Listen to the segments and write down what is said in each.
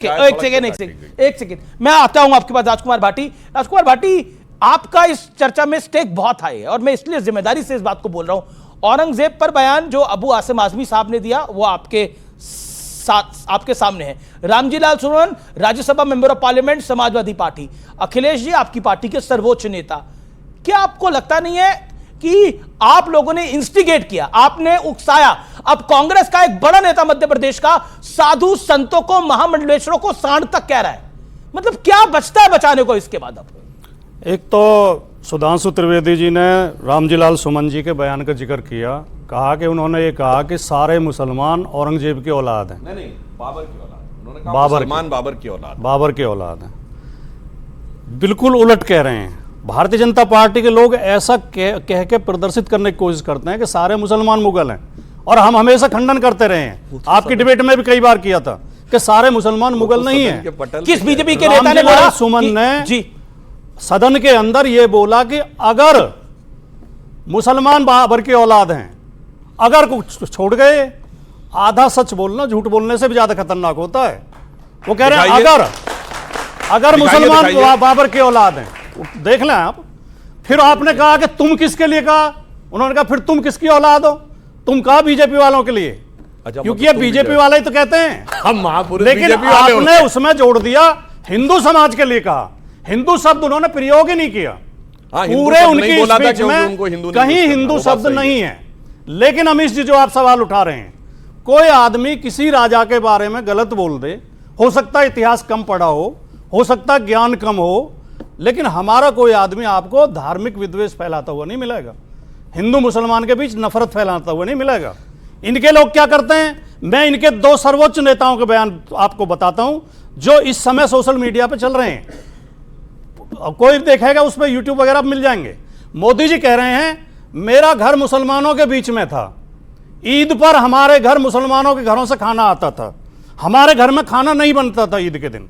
एक सेकेंड मैं आता हूं आपके पास। राजकुमार भाटी, आपका इस चर्चा में स्टेक बहुत हाई है और मैं इसलिए जिम्मेदारी से इस बात को बोल रहा हूं। औरंगजेब पर बयान जो अबू आसिम आजमी साहब ने दिया वो आपके सामने है। Ramji Lal Suman, Rajya Sabha member of parliament, Samajwadi party. Akhilesh ji आपकी पार्टी के सर्वोच्च नेता। क्या आपको लगता नहीं है कि आप लोगों ने इंस्टिगेट किया, आपने उकसाया? अब कांग्रेस का एक बड़ा नेता मध्य प्रदेश का साधु संतों को, महामंडलेश्वरों को सांड तक कह रहा है। मतलब क्या बचता है बचाने को इसके बाद? अब एक तो सुधांशु त्रिवेदी जी ने रामजी लाल सुमन जी के बयान का जिक्र किया, कहा कि उन्होंने ये कहा कि सारे मुसलमान औरंगजेब की औलाद हैं। नहीं, बाबर की औलाद। उन्होंने कहा बाबर की औलाद है। बिल्कुल उलट कह रहे हैं। भारतीय जनता पार्टी के लोग ऐसा कह के प्रदर्शित करने की कोशिश करते हैं कि सारे मुसलमान मुगल हैं, और हम हमेशा खंडन करते रहे हैं। आपकी डिबेट में भी कई बार किया था कि सारे मुसलमान मुगल नहीं हैं। किस बीजेपी के नेता ने बोला? सुमन ने जी सदन के अंदर यह बोला कि अगर मुसलमान बाबर की औलाद हैं, अगर कुछ छोड़ गए, आधा सच बोलना झूठ बोलने से भी ज्यादा खतरनाक होता है। वो कह रहे हैं अगर मुसलमान बाबर की औलाद हैं, देख लें आप। फिर आपने कहा कि तुम किसके लिए कहा? उन्होंने कहा फिर तुम किसकी औलाद हो? तुम कहा बीजेपी वालों के लिए, क्योंकि ये बीजेपी वाले ही तो कहते हैं हम महापुरुष। लेकिन आपने उसमें जोड़ दिया हिंदू समाज के लिए कहा। हिंदू शब्द उन्होंने प्रयोग ही नहीं किया। पूरे उनकी स्पीच में कहीं हिंदू शब्द नहीं है। लेकिन अमीश जी, जो आप सवाल उठा रहे हैं, कोई आदमी किसी राजा के बारे में गलत बोल दे, हो सकता है इतिहास कम पढ़ा हो सकता है ज्ञान कम हो, लेकिन हमारा कोई आदमी आपको धार्मिक विद्वेष फैलाता हुआ नहीं मिलेगा, हिंदू मुसलमान के बीच नफरत फैलाता हुआ नहीं मिलेगा। इनके लोग क्या करते हैं? मैं इनके दो सर्वोच्च नेताओं के बयान आपको बताता हूं जो इस समय सोशल मीडिया पे चल रहे हैं। कोई देखेगा उस पर, यूट्यूब वगैरह मिल जाएंगे। मोदी जी कह रहे हैं मेरा घर मुसलमानों के बीच में था, ईद पर हमारे घर मुसलमानों के घरों से खाना आता था, हमारे घर में खाना नहीं बनता था ईद के दिन।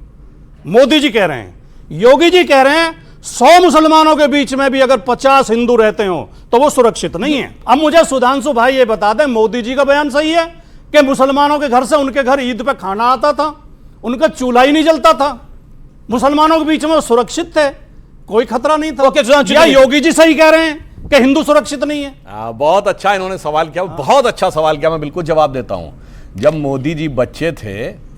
मोदी जी कह रहे हैं। योगी जी कह रहे हैं 100 मुसलमानों के बीच में भी अगर 50 हिंदू रहते हो तो वो सुरक्षित नहीं है। अब मुझे सुधांशु भाई ये बता दें, मोदी जी का बयान सही है कि मुसलमानों के घर से उनके घर ईद पे खाना आता था, उनका चूल्हा ही नहीं जलता था, मुसलमानों के बीच में वो सुरक्षित थे, कोई खतरा नहीं था? या योगी जी सही कह रहे हैं कि हिंदू सुरक्षित नहीं है? बहुत अच्छा इन्होंने सवाल किया, बहुत अच्छा सवाल किया। मैं बिल्कुल जवाब देता हूं। जब मोदी जी बच्चे थे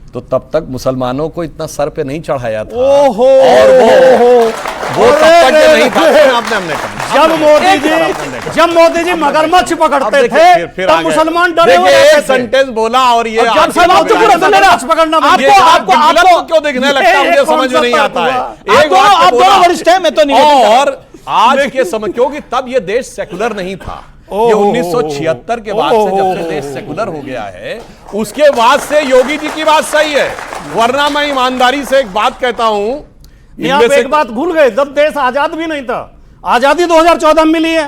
तो तब तक मुसलमानों को इतना सर पे नहीं चढ़ाया था। ओहो, और वो तब तक नहीं था। हमने जब मोदी जी मगरमच्छ पकड़ते थे तब मुसलमान डरे हुए थे। सेंटेंस बोला और ये पकड़ना आपको क्यों देखने लगता है? मुझे समझ में नहीं आता है। आप दोनों वरिष्ठ हैं, मैं तो नहीं। और आज के समय, क्योंकि तब ये देश सेकुलर नहीं था। ये 1976 के बाद से जब से देश सेकुलर हो गया है, उसके बाद से योगी जी की बात सही है। वरना मैं ईमानदारी से एक बात कहता हूं, आप एक बात भूल गए, जब देश आजाद भी नहीं था, आजादी 2014 में मिली है,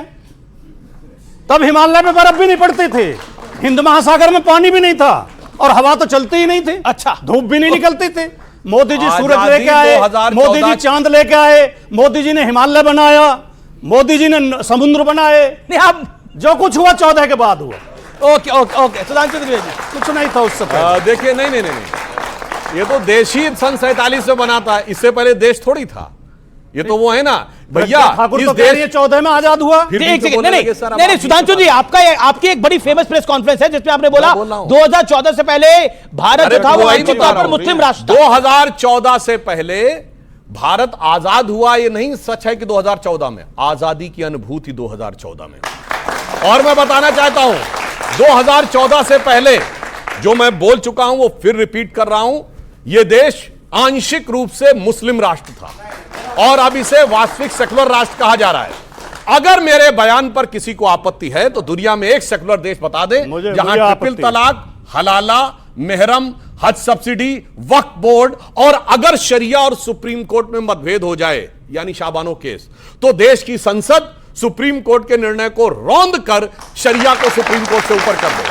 तब हिमालय में बर्फ भी नहीं पड़ती थी, हिंद महासागर में पानी भी नहीं था, और हवा तो चलती ही नहीं थी। अच्छा, धूप भी नहीं निकलती थी। मोदी जी सूरज लेके आए, मोदी जी चांद लेके आए, मोदी जी ने हिमालय बनाया, मोदी जी ने समुद्र बनाए। अब जो कुछ हुआ 14 के बाद हुआ। Okay okay okay, Sudhanshu Trivedi, कुछ नहीं था उससे पहले। देखिए, नहीं, ये तो देश ही सन 47 में बना था, इससे पहले देश थोड़ी था। ये तो वो है ना भैया, इस देश 14 में आजाद हुआ। नहीं, सुधांशु जी, आपकी एक बड़ी फेमस प्रेस कॉन्फ्रेंस है जिसमें आपने बोला 2014 से पहले भारत था वो आमतौर पर मुस्लिम राष्ट्र। 2014 से पहले भारत आजाद हुआ, ये नहीं सच है कि 2014 में। आजादी की अनुभूति 2014 में। और मैं बताना चाहता हूं, 2014 से पहले जो मैं बोल चुका हूं वो फिर रिपीट कर रहा हूं, यह देश आंशिक रूप से मुस्लिम राष्ट्र था और अब इसे वास्तविक सेकुलर राष्ट्र कहा जा रहा है। अगर मेरे बयान पर किसी को आपत्ति है तो दुनिया में एक सेकुलर देश बता दे जहां ट्रिपल तलाक, हलाला, मेहरम, हज सब्सिडी, वक्फ बोर्ड और अगर शरिया और सुप्रीम कोर्ट में मतभेद हो जाए, यानी शाबानो केस, तो देश की संसद सुप्रीम कोर्ट के निर्णय को रौंद कर शरिया को सुप्रीम कोर्ट से ऊपर कर दे।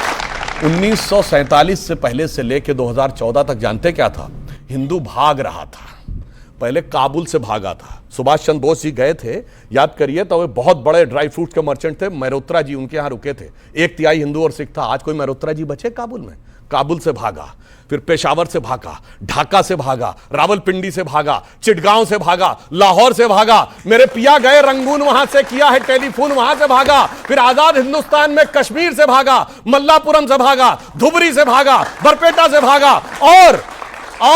1947 से पहले से लेकर 2014 तक जानते क्या था? हिंदू भाग रहा था। पहले काबुल से भागा था। सुभाष चंद्र बोस जी गए थे, याद करिए, तो वे बहुत बड़े ड्राई फ्रूट के मर्चेंट थे। मेहरोत्रा जी उनके यहां रुके थे। 1/3 हिंदू और सिख था। आज कोई मेहरोत्रा जी बचे काबुल में? काबुल से भागा, फिर पेशावर से भागा, ढाका से भागा, रावलपिंडी से भागा, चिटगांव से भागा, लाहौर से भागा, मेरे पिया गए रंगून वहां से किया है टेलीफोन, वहां से भागा, फिर आजाद हिंदुस्तान में कश्मीर से भागा, मल्लापुरम से भागा, धुबरी से भागा, बरपेटा से भागा, और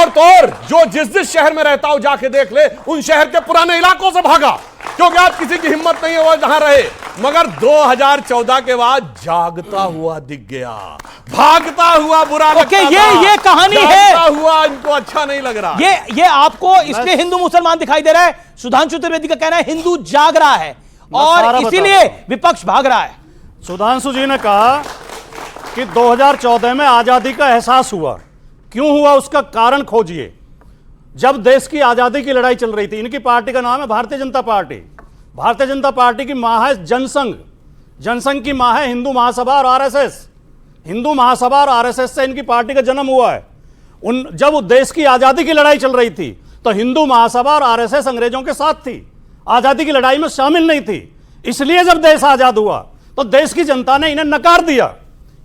तो और जो जिस शहर में रहता हो जाके देख ले, उन शहर के पुराने इलाकों से भागा, क्योंकि आज किसी की हिम्मत नहीं है वो जहां रहे। मगर 2014 के बाद जागता हुआ दिख गया, भागता हुआ बुरा लगता था, ये कहानी है, जागता हुआ इनको अच्छा नहीं लग रहा। ये आपको इसलिए हिंदू मुसलमान दिखाई दे रहा है। सुधांशु त्रिवेदी का कहना है हिंदू जाग रहा है और इसीलिए विपक्ष भाग रहा है। सुधांशु जी ने कहा कि 2014 में आजादी का एहसास हुआ। क्यों हुआ उसका कारण खोजिए। जब देश की आजादी की लड़ाई चल रही थी, इनकी पार्टी का नाम है भारतीय जनता पार्टी। भारतीय जनता पार्टी की मां है जनसंघ, जनसंघ की मां है हिंदू महासभा और आरएसएस। हिंदू महासभा और आरएसएस से इनकी पार्टी का जन्म हुआ है। जब देश की आजादी की लड़ाई चल रही थी तो हिंदू महासभा और आरएसएस अंग्रेजों के साथ थी, आजादी की लड़ाई में शामिल नहीं थी। इसलिए जब देश आजाद हुआ तो देश की जनता ने इन्हें नकार दिया।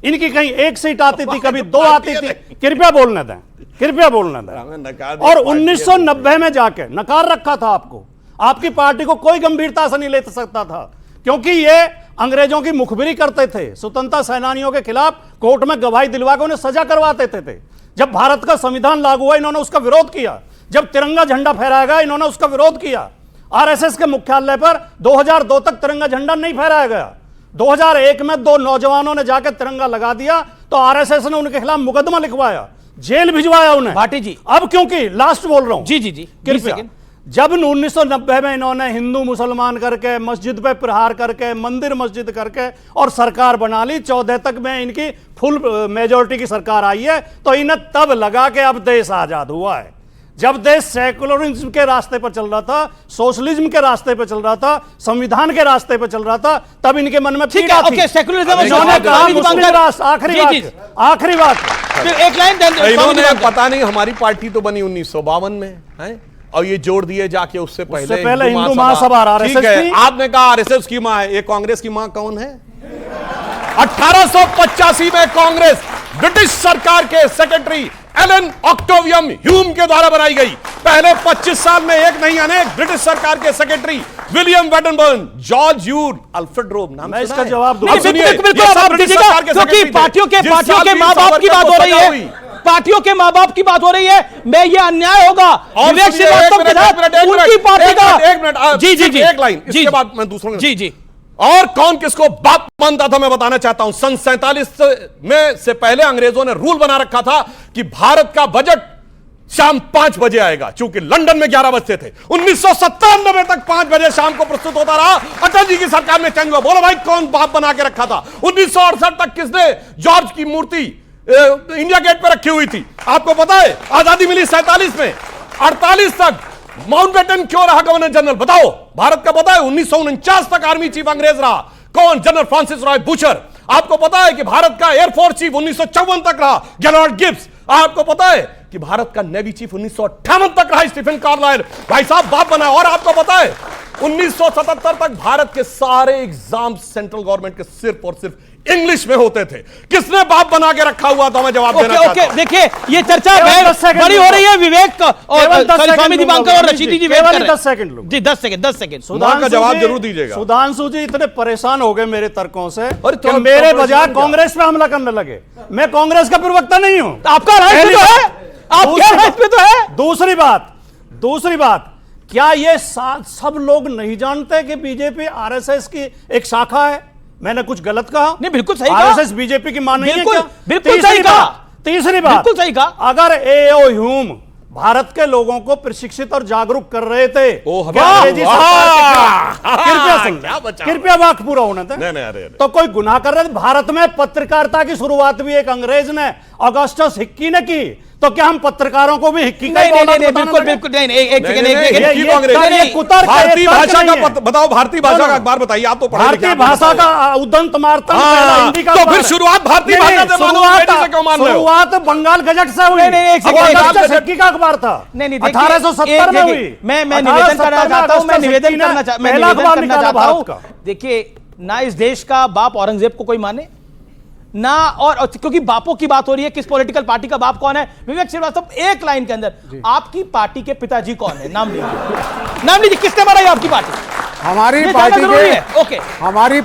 इनकी कहीं एक सीट आती थी, कभी दो आती थी। कृपया बोलने दें, कृपया बोलने दें। और 1990 में जाके नकार रखा था आपको। आपकी पार्टी को कोई गंभीरता से नहीं ले सकता था, क्योंकि ये अंग्रेजों की मुखबिरी करते थे, स्वतंत्रता सेनानियों के खिलाफ कोर्ट में गवाही दिलवा के उन्हें सजा करवाते थे। जब भारत का संविधान लागू हुआ इन्होंने उसका विरोध किया। जब तिरंगा झंडा फहराया गया इन्होंने उसका विरोध किया। आरएसएस के मुख्यालय पर 2002 तक तिरंगा झंडा नहीं फहराया गया। 2001 में 2 नौजवानों ने जाकर तिरंगा लगा दिया तो आरएसएस ने उनके खिलाफ मुकदमा लिखवाया, जेल भिजवाया उन्हें। भाटी जी, अब क्योंकि लास्ट बोल रहा हूं, जी कृपया, जब 1990 में इन्होंने हिंदू मुसलमान करके, मस्जिद पे प्रहार करके, मंदिर मस्जिद करके और सरकार बना ली, 14 तक में इनकी फुल मेजोरिटी की सरकार आई है, तो इन्हें तब लगा कि अब देश आजाद हुआ है। जब देश सेकुलरिज्म के रास्ते पर चल रहा था, सोशलिज्म के रास्ते पर चल रहा था, संविधान के रास्ते पर चल रहा था, तब इनके मन में पीड़ा थी। आखिरी बात एक लाइन, इन्होंने पता नहीं, हमारी पार्टी तो बनी 1952 में है, और ये जोड़ दिए जाके उससे पहले हिंदू महासभा आरएसएस थी। आपने कहा आरएसएस की मां है, ये कांग्रेस की मां कौन है? 1885 में कांग्रेस ब्रिटिश सरकार के सेक्रेटरी एलन ऑक्टेवियम ह्यूम के द्वारा बनाई गई। पहले 25 साल में एक नहीं अनेक ब्रिटिश सरकार के secretary William Wedderburn, George Yule, Alfred रोब, नाम मैं इसका जवाब दूंगा। क्योंकि पार्टियों के मां बाप की बात हो रही है, पार्टियों के मां बाप की बात हो रही है। मैं ये अन्याय होगा विवेक श्रीवास्तव के साथ उनकी पार्टी का। एक मिनट, जी एक लाइन, इसके बाद मैं दूसरों जी और कौन किसको बाप मानता था मैं बताना चाहता हूं। सन 47 में से पहले अंग्रेजों ने रूल बना रखा था कि भारत का बजट शाम 5 बजे आएगा, चूंकि लंदन में 11 बजते थे। 1997 तक 5 बजे शाम को प्रस्तुत होता रहा। अटल जी की सरकार में चेंज हुआ। बोलो भाई कौन बाप बना के रखा था? 1968 तक किसने जॉर्ज की मूर्ति इंडिया गेट पर रखी हुई थी? आपको पता है? आजादी मिली 47 में, 48 तक माउंटबेटन क्यों रहा गवर्नर जनरल? बताओ, भारत का पता है 1949 तक आर्मी चीफ अंग्रेज रहा। कौन? General Francis Roy butcher. आपको पता है कि भारत का एयरफोर्स चीफ 1954 तक रहा गेलॉर्ड गिब्स। आपको पता है कि भारत का नेवी चीफ 1958 तक रहा स्टीफन कार्लाइल। भाई साहब बाप बना। और आपको पता है 1977 तक भारत के सारे एग्जाम सेंट्रल गवर्नमेंट के सिर्फ और सिर्फ इंग्लिश में होते थे। किसने बाप बना के रखा हुआ था? मैं जवाब देना चाहता हूं। देखिए ये चर्चा बड़ी हो रही है। विवेक और स्वामी दीपांकर और रशीदी जी वेट कर रहे हैं। 10 सेकंड जी, 10 सेकंड सुधांशु का जवाब जरूर दीजिएगा। सुधांशु जी इतने परेशान हो गए मेरे तर्कों से कि मेरे बजाय कांग्रेस पे हमला करने लगे। मैं कांग्रेस का प्रवक्ता नहीं हूं। आपका राइट तो है, आपके राइट पे तो है। दूसरी बात, क्या ये सब लोग नहीं जानते कि बीजेपी आरएसएस की एक शाखा है? मैंने कुछ गलत कहा? नहीं, बिल्कुल सही कहा। आरएसएस बीजेपी की मान नहीं है क्या? बिल्कुल सही कहा। तीसरी बात, बिल्कुल सही कहा। अगर एओ ह्यूम भारत के लोगों को प्रशिक्षित और जागरूक कर रहे थे, कृपया वाक्य पूरा होने दें, तो कोई गुनाह कर रहे थे? भारत में पत्रकारिता की शुरुआत भी एक अंग्रेज ने, ऑगस्टस हिक्की ने की, तो क्या हम पत्रकारों को भी हिक्की का? नहीं, बिल्कुल नहीं। एक भारतीय भाषा का बताओ, भारतीय भाषा का अखबार बताइए। आप तो भारतीय भाषा का उदंत मार्तन हिंदी का, तो फिर शुरुआत भारतीय भाषा से क्यों मान रहे हो? शुरुआत बंगाल गजट से हुई। हिक्की का अखबार था, 1870 में हुई। मैं निवेदन करना चाहता हूं। देखिए, ना इस देश का बाप औरंगजेब को कोई माने, ना, और क्योंकि बापों की बात हो रही है, किस पॉलिटिकल पार्टी का बाप कौन है, विवेक श्रीवास्तव एक लाइन के अंदर आपकी पार्टी के पिताजी कौन है, नाम लीजिए, नाम लीजिए, किसने बनाई आपकी पार्टी? हमारी पार्टी के, ओके, हमारी